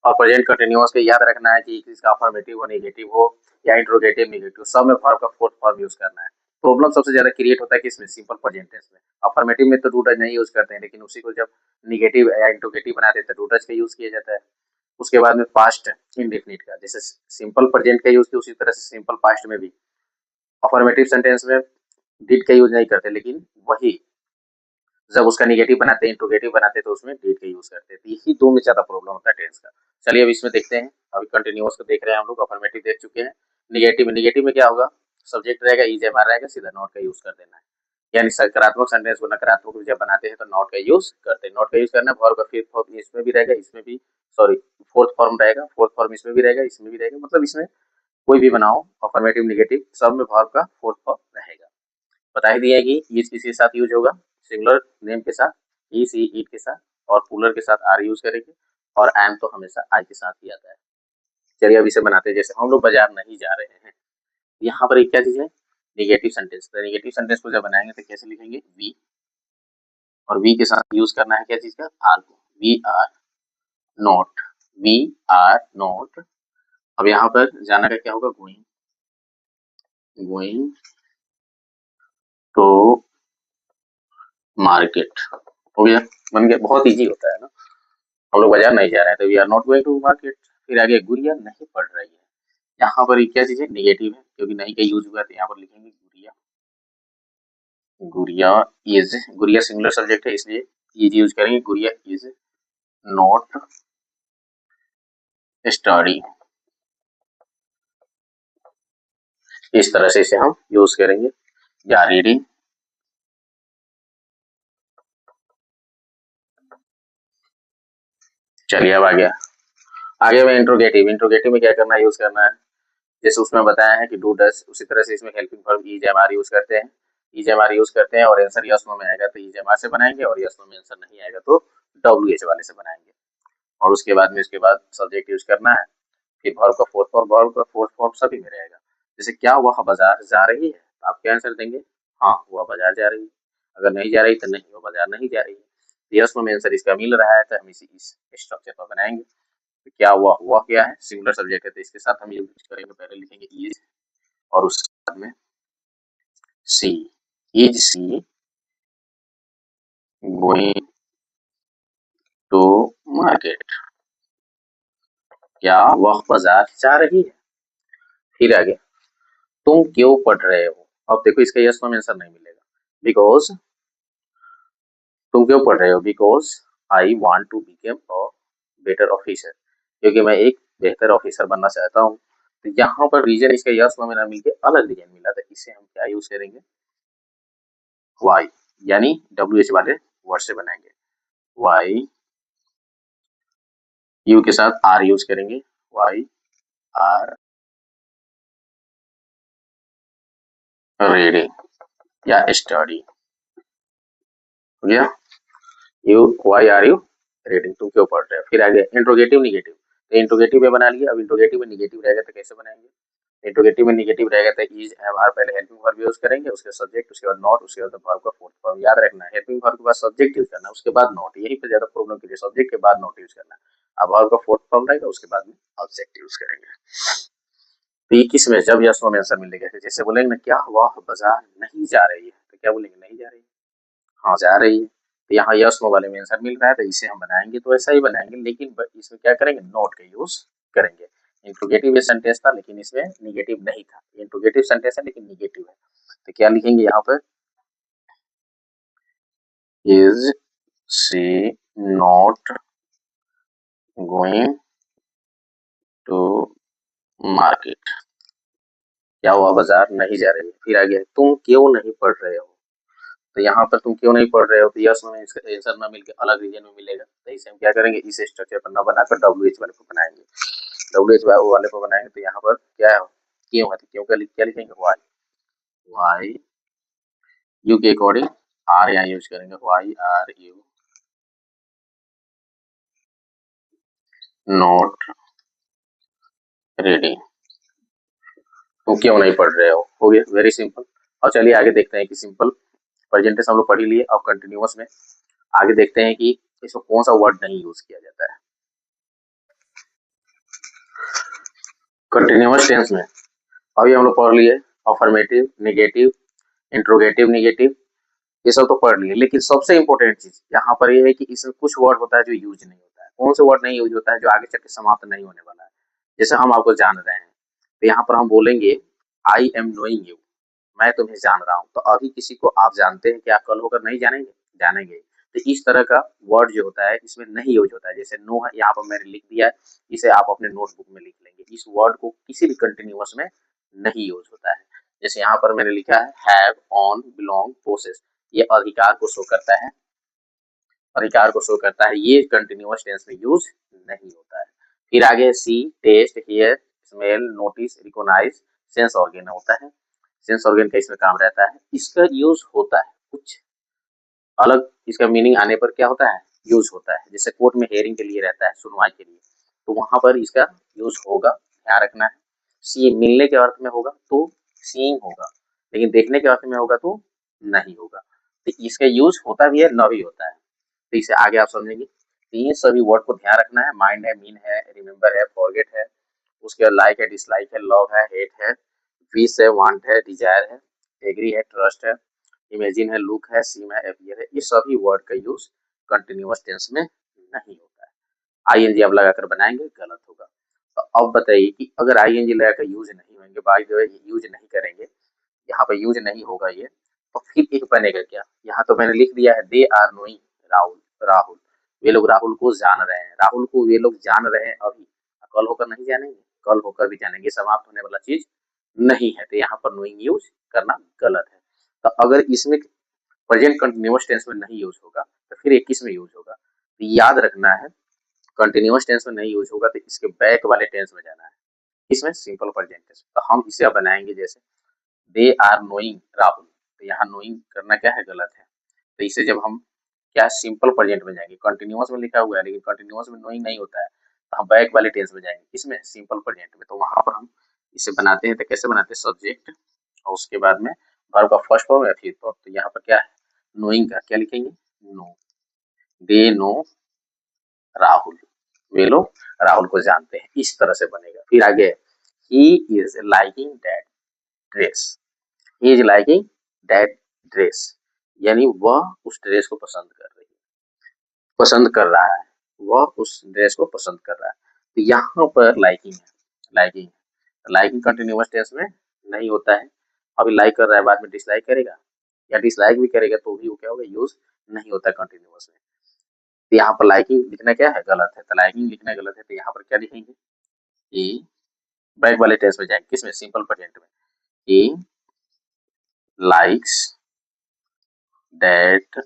और प्रेजेंट कंटिन्यूअस का याद रखना है कि इसका अफर्मेटिव हो, नेगेटिव हो या इंट्रोगेटिव, नेगेटिव, सब में वर्ब का फोर्थ फॉर्म यूज करना है। प्रॉब्लम सबसे ज्यादा क्रिएट होता है कि इसमें सिंपल प्रेजेंट टेंस में। अफर्मेटिव में तो डू डज नहीं यूज करते हैं, लेकिन उसी को जब निगेटिव या इंट्रोगेटिव बनाते हैं तो डू डज का यूज किया जाता है। उसके बाद में पास्ट इंडेफिनिट का, जैसे सिंपल प्रेजेंट का यूज किया उसी तरह से सिंपल पास्ट में भी अफर्मेटिव सेंटेंस में डिड का यूज नहीं करते, लेकिन वही जब उसका निगेटिव बनाते हैं, इंट्रोगेटिव बनाते हैं, तो उसमें डिड का यूज करते हैं। तो यही दो में ज्यादा प्रॉब्लम होता है टेंस का। चलिए अब इसमें देखते हैं। अभी कंटिन्यूअस को देख रहे हैं हम लोग, अफर्मेटिव देख चुके हैं। निगेटिव में क्या होगा, सब्जेक्ट रहेगा, इज एम आर रहेगा, सीधा नॉट का यूज कर देना है। यानी सकारात्मक सेंटेंस को नकारात्मक जब बनाते हैं तो नॉट का यूज करते हैं। नॉट का यूज करना, वर्ब का फिफ्थ फॉर्म इसमें भी रहेगा, इसमें भी, सॉरी फोर्थ फॉर्म रहेगा, फोर्थ फॉर्म इसमें भी रहेगा, इसमें भी रहेगा, मतलब इसमें कोई भी बनाओ अफर्मेटिव निगेटिव सब में वर्ब का फोर्थ फॉर्म रहेगा। बता ही दिया है कि इज किसके साथ यूज होगा, सिंगुलर नेम के साथ, ई सी इट के साथ, और प्लूरल के साथ आर यूज करेंगे, और एम तो हमेशा आई के साथ ही आता है। चलिए अब इसे बनाते हैं। जैसे हम लोग बाजार नहीं जा रहे हैं, यहाँ पर एक क्या चीज है, निगेटिव सेंटेंस। तो निगेटिव सेंटेंस को जब बनाएंगे तो कैसे लिखेंगे, वी, और वी के साथ यूज करना है क्या चीज का, आर को, we are not, we are not. अब यहाँ पर जाना का क्या होगा, गोइंग, गोइंग टू मार्केट। हो गया, बन गया, बहुत इजी होता है ना। हम लोग बाजार नहीं जा रहे हैं तो we are not going to market. फिर आगे गुड़िया नहीं पढ़ रही है, यहाँ पर क्या चीज है, निगेटिव है, क्योंकि नहीं का यूज हुआ है, तो यहाँ पर लिखेंगे गुड़िया, गुड़िया इज, गुड़िया सिंगुलर सब्जेक्ट है इसलिए इज यूज करेंगे, गुड़िया इज नॉट स्टडी। इस तरह से इसे हम यूज करेंगे, या रीडिंग, चलिए अब आ गया। आगे में इंट्रोगेटिव, इंट्रोगेटिव में क्या करना है, यूज करना है, जैसे उसमें बताया है कि डू डस, उसी तरह से इसमें helping verb is am are use करते हैं, इज एम आर यूज करते हैं, और आंसर यस नो में आएगा तो इज एम आर से बनाएंगे, और यस नो में आंसर नहीं आएगा तो डब्ल्यू एच वाले से बनाएंगे। और उसके बाद में इसके बाद सब्जेक्ट यूज करना है, फिर वर्ब का फोर्थ फॉर्म, वर्ब का फोर्थ फॉर्म सभी में रहेगा। जैसे क्या वह बाजार जा रही है, तो आप क्या आंसर देंगे, हाँ वह बाजार जा रही है। अगर नहीं जा रही तो नहीं, वह बाजार नहीं जा रही है। यस नो में आंसर इसका मिल रहा है तो हम इस स्ट्रक्चर पर बनाएंगे। तो क्या हुआ क्या है, सिंगुलर सब्जेक्ट है तो इसके साथ हम यूज करेंगे, पहले लिखेंगे इज, और उसके बाद में she, is she going to market, क्या वह बाजार जा रही है। फिर आगे, तुम क्यों पढ़ रहे हो, अब देखो इसका यस नो में आंसर नहीं मिलेगा, बिकॉज, तुम क्यों पढ़ रहे हो, because I want to become a better officer, क्योंकि मैं एक बेहतर ऑफिसर बनना चाहता हूँ। तो यहाँ पर रीजन इसका यस नो में ना मिलके अलग रीजन मिला, तो इसे हम क्या यूज करेंगे, वाई, यानी डब्ल्यू एच वाले वर्ड से बनाएंगे। वाई, यू के साथ आर यूज करेंगे, वाई आर रीडिंग या स्टडी। हो गया, you, why are you reading, तुम क्यों पढ़ रहे हो। फिर आगे इंट्रोगेटिव निगेटिव, तो इंट्रोगेटिव में बना लिया। अब इंट्रोगेटिव में निगेटिव रहेगा तो कैसे बनाएंगे, इंट्रोगेटिव में निगेटिव रहेगा तो इज एम आर पहले हेल्पिंग वर्ब यूज करेंगे, उसके सब्जेक्ट, उसके बाद नॉट, उसके बाद वर्ब का फोर्थ फॉर्म। याद रखना है हेल्पिंग वर्ब के बाद सब्जेक्ट यूज करना, उसके बाद नॉट, यही पे ज्यादा प्रॉब्लम के लिए सब्जेक्ट के बाद नॉट यूज करना। अब वर्ब का फोर्थ फॉर्म रहेगा, उसके बाद में ऑब्जेक्ट यूज करेंगे। तो ये किस में, जब यस नो में आंसर मिलेगा, जैसे बोलेंगे ना क्या वह बाजार नहीं जा रही है, तो क्या बोलेंगे, नहीं जा रही है, हाँ जा रही है। तो यहाँ यस नो वाले में आंसर मिल रहा है तो इसे हम बनाएंगे तो ऐसा ही बनाएंगे, लेकिन इसमें क्या करेंगे, नॉट का यूज करेंगे। इंट्रोगेटिव सेंटेंस था लेकिन इसमें निगेटिव नहीं था, इंट्रोगेटिव सेंटेंस है लेकिन निगेटिव है, तो क्या लिखेंगे यहाँ पर, is she not going to market, क्या वह बाजार नहीं जा रही है। फिर आगे, तुम क्यों नहीं पढ़ रहे हो, तो यहाँ पर तुम क्यों नहीं पढ़ रहे हो, तो यस में इसका आंसर ना मिलकर अलग रीजन में मिलेगा, तो इसे हम क्या करेंगे, इस स्ट्रक्चर पर ना बनाकर डब्ल्यू एच वाले को बनाएंगे। डब्ल्यू एच वाले को बनाएंगे तो यहाँ पर क्या है, क्यों है, तो क्यों का क्या लिखेंगे, वाई, वाई यू के अकॉर्डिंग आर यहाँ यूज करेंगे, why are you not reading, तुम क्यों नहीं पढ़ रहे हो गया, वेरी सिंपल। और चलिए आगे देखते हैं कि सिंपल प्रेजेंटेशन हम लोग पढ़ ही लिए। अब कंटिन्यूअस में आगे देखते हैं कि इसमें कौन सा वर्ड नहीं यूज किया जाता है। कंटिन्यूअस टेंस में अभी हम लोग पढ़ लिए अफर्मेटिव, नेगेटिव, इंट्रोगेटिव, नेगेटिव, ये सब तो पढ़ लिए, लेकिन सबसे इंपॉर्टेंट चीज यहाँ पर ये है कि इसमें कुछ वर्ड होता है जो यूज नहीं होता है। कौन से वर्ड नहीं यूज होता है? जो आगे चल के समाप्त नहीं होने वाला है। जैसे हम आपको जान रहे हैं, तो यहाँ पर हम बोलेंगे आई एम नोइंग यू, मैं तुम्हें जान रहा हूँ। तो अभी किसी को आप जानते हैं, क्या कल होकर नहीं जानेंगे? जानेंगे। तो इस तरह का वर्ड जो होता है इसमें नहीं यूज होता है। जैसे नो है, यहाँ पर मैंने लिख दिया है, इसे आप अपने नोटबुक में लिख लेंगे। इस वर्ड को किसी भी कंटिन्यूअस में नहीं यूज होता है। जैसे यहाँ पर मैंने लिखा है हैव, ऑन, बिलोंग, पोसेस, ये अधिकार को शो करता है, अधिकार को शो करता है, ये कंटिन्यूअस टेंस में यूज नहीं होता है। फिर आगे see, taste, hear, smell, notice, recognise, sense organ होता है। सेंस ऑर्गन का इसमें काम रहता है, इसका यूज होता है कुछ अलग, इसका मीनिंग आने पर क्या होता है? यूज होता है। जैसे कोर्ट में हेयरिंग के लिए रहता है, सुनवाई के लिए, तो वहां पर इसका यूज होगा, ध्यान रखना है। सी, मिलने के अर्थ में होगा तो सीइंग होगा, लेकिन देखने के अर्थ में होगा तो नहीं होगा। तो इसका यूज होता भी है, न भी होता है। तो इसे आगे आप समझेंगे। तो ये सभी वर्ड को ध्यान रखना है। माइंड है, मीन है, रिमेम्बर है, फॉरगेट है, उसके बाद लाइक है, डिसलाइक है, लव है, हेट है, विश है, वांट है, डिजायर है, एग्री है, ट्रस्ट है, इमेजिन है, लुक है, सीम है, अपियर है। ये सभी वर्ड का यूज कंटिन्यूअस टेंस में नहीं होता है। आईएनजी आप लगाकर बनाएंगे, गलत होगा। तो अब बताइए कि अगर आईएनजी लगाकर यूज नहीं होंगे, बाय द वे यूज नहीं करेंगे, यहाँ पर यूज नहीं होगा ये, तो फिर एक बनेगा क्या? यहाँ तो मैंने लिख दिया है they are knowing Rahul, Rahul, वे लोग राहुल को जान रहे हैं। राहुल को वे लोग जान रहे हैं अभी, कल होकर नहीं जानेंगे? कल होकर भी जानेंगे, समाप्त होने वाला चीज नहीं है। तो यहाँ पर नोइंग यूज करना गलत है। तो अगर इसमें प्रेजेंट कंटिन्यूअस टेंस में नहीं यूज होगा, तो फिर 21 में यूज होगा। तो याद रखना है, कंटिन्यूअस टेंस में नहीं यूज होगा तो इसके बैक वाले टेंस में जाना है, इसमें सिंपल प्रेजेंट टेंस। तो हम इसे अब बनाएंगे, जैसे दे आर नोइंग राहुल, तो यहाँ नोइंग करना क्या है? गलत है। तो इसे जब हम क्या सिंपल प्रेजेंट में जाएंगे, कंटिन्यूअस में लिखा हुआ है लेकिन कंटिन्यूअस में नोइंग नहीं होता है, तो हम बैक वाले टेंस में जाएंगे, इसमें सिंपल प्रेजेंट में। तो वहां पर हम इसे बनाते हैं, तो कैसे बनाते हैं? सब्जेक्ट और उसके बाद में वर्ब का फर्स्ट फॉर्म या फिर फॉर्म। तो यहाँ पर क्या है? नोइंग का क्या लिखेंगे? नो, दे नो राहुल, वे लोग राहुल को जानते हैं, इस तरह से बनेगा। फिर आगे he is liking that dress, he is liking that dress, यानी वह उस ड्रेस को पसंद कर रही है, पसंद कर रहा है, वह उस ड्रेस को पसंद कर रहा है। तो यहाँ पर लाइकिंग है, लाइकिंग, लाइकिंग कंटिन्यूअस टेंस में नहीं होता है। अभी लाइक कर रहा है, बाद में डिसलाइक करेगा या डिसलाइक भी करेगा तो भी वो क्या होगा? यूज नहीं होता कंटिन्यूअस में। तो यहाँ पर लाइकिंग लिखना क्या है? गलत है। तो लाइकिंग लिखना गलत है, तो यहाँ पर क्या लिखेंगे? ई, बैक वाले टेंस में जाएंगे, किसमें? सिंपल प्रेजेंट में। ई लाइक्स दैट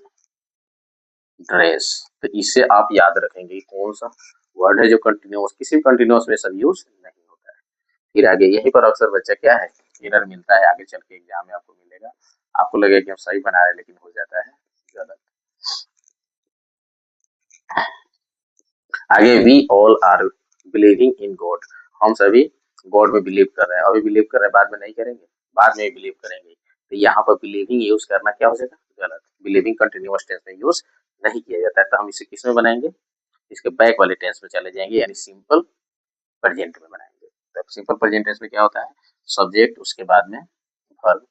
ड्रेस। तो इसे आप याद रखेंगे, कौन सा वर्ड है जो कंटिन्यूअस, किसी भी कंटिन्यूअस में सब यूज नहीं होता है। फिर आगे यहीं पर अक्सर बच्चा क्या है? एरर मिलता है, आगे चल के एग्जाम में आपको मिलेगा, आपको लगेगा कि हम सही बना रहे हैं लेकिन हो जाता है गलत। आगे we all are believing in God, हम सभी गॉड में बिलीव कर रहे हैं। अभी बिलीव कर रहे हैं, बाद में नहीं करेंगे, बाद में बिलीव करेंगे। तो यहाँ पर बिलीविंग यूज करना क्या हो जाएगा? गलत। बिलीविंग कंटिन्यूअस टेंस में यूज नहीं किया जाता है। तो हम इसे किस में बनाएंगे? इसके बैक वाले टेंस में चले जाएंगे, यानी सिंपल प्रेजेंट में बनाएंगे। तो सिंपल प्रेजेंट टेंस में क्या होता है? सब्जेक्ट, उसके बाद में वर्ब,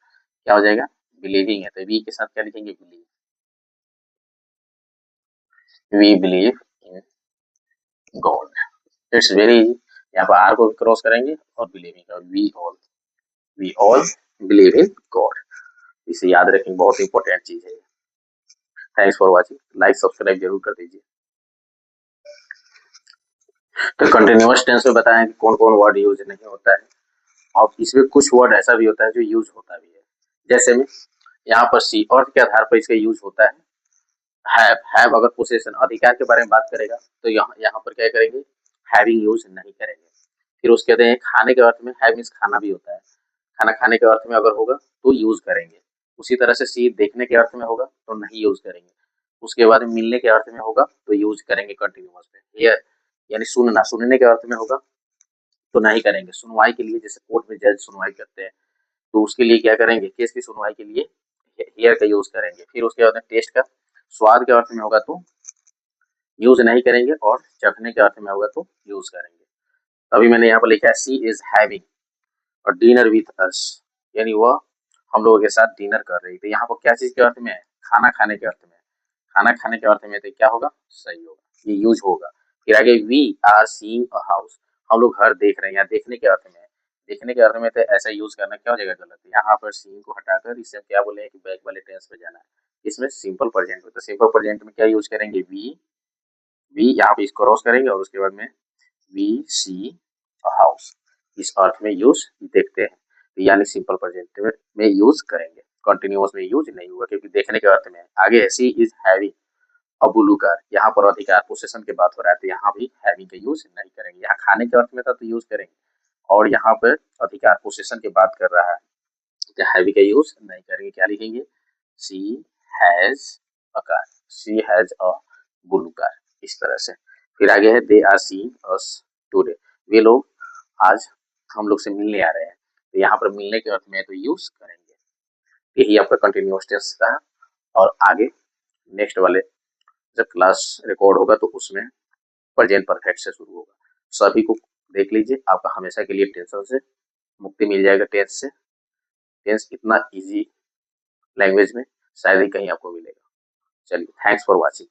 क्या हो जाएगा? बिलीविंग है तो वी के साथ क्या लिखेंगे? Believe, we believe in God, it's very easy. यहाँ पर आर को क्रॉस करेंगे और बिलीविंग का we all believe in God, इसे याद रखें, बहुत इंपॉर्टेंट चीज है। Thanks for watching, like subscribe जरूर कर दीजिए। तो कंटिन्यूअस टेंस में बताएं कि कौन कौन वर्ड यूज नहीं होता है, और इसमें कुछ वर्ड ऐसा भी होता है जो यूज होता भी है। जैसे में यहाँ पर सी, अर्थ के आधार पर इसका यूज होता है। हैव अगर पोसेशन, अधिकार के बारे में बात करेगा तो यहाँ यहाँ पर क्या करेंगे? हैविंग यूज नहीं करेंगे। फिर उसके कहते हैं खाने के अर्थ में, हैव मीन्स खाना भी होता है, खाना खाने के अर्थ में अगर होगा तो यूज करेंगे। उसी तरह से सी, देखने के अर्थ में होगा तो नहीं यूज करेंगे। उसके बाद मिलने के अर्थ में होगा तो यूज करेंगे कंटिन्यूअस में। हियर यानी सुनना, सुनने के अर्थ में होगा तो नहीं करेंगे। सुनवाई के लिए, जैसे कोर्ट में जज सुनवाई करते हैं, तो उसके लिए क्या करेंगे? केस की सुनवाई के लिए हियर का यूज करेंगे। फिर उसके बाद टेस्ट का, स्वाद के अर्थ में होगा तो यूज नहीं करेंगे, और चखने के अर्थ में होगा तो यूज करेंगे। अभी मैंने यहाँ पर लिखा है सी इज हैविंग और डिनर विथ अस, यानी वह हम लोगों के साथ डिनर कर रही थी। यहाँ पर क्या चीज के अर्थ में है? खाना खाने के अर्थ में। खाना खाने के अर्थ में तो क्या होगा? सही होगा, ये यूज होगा। फिर आगे we are seeing a house, हम लोग घर देख रहे हैं। यहाँ देखने के अर्थ में है। देखने के अर्थ में तो ऐसा यूज करना क्या हो जाएगा? गलत। यहाँ पर सीइंग को हटाकर इसे हम क्या बोलेंगे कि बैक वाले टेंस पे जाना है। इसमें सिंपल प्रेजेंट होता है। सिंपल प्रेजेंट में क्या यूज करेंगे? वी यहाँ पे इसको क्रॉस करेंगे और उसके बाद में वी सी अ हाउस, इस अर्थ में यूज देखते हैं, तो यानी सिंपल प्रेजेंट में यूज करेंगे। कंटिन्यूअस में यूज नहीं होगा क्योंकि देखने के अर्थ में है। आगे she is having a blue car, यहाँ पर अधिकार पोसेशन की बात हो रहा है तो यहाँ भी हैविंग का यूज नहीं करेंगे। यहाँ खाने के अर्थ में था तो यूज करेंगे, और यहाँ पर अधिकार पोसेशन की बात कर रहा है तो हैवी का यूज नहीं करेंगे। क्या लिखेंगे? She has a car, she has a blue car, इस तरह से। फिर आगे है they are seeing us today, वे लोग आज हम लोग से मिलने आ रहे हैं, तो यहाँ पर मिलने के अर्थ में तो यूज करेंगे। यही आपका कंटिन्यूअस टेंस रहा। और आगे नेक्स्ट वाले जब क्लास रिकॉर्ड होगा तो उसमें प्रेजेंट परफेक्ट से शुरू होगा। सभी को देख लीजिए, आपका हमेशा के लिए टेंशन से मुक्ति मिल जाएगा। टेंस से, टेंस इतना इजी लैंग्वेज में शायद ही कहीं आपको मिलेगा। चलिए, थैंक्स फॉर वॉचिंग।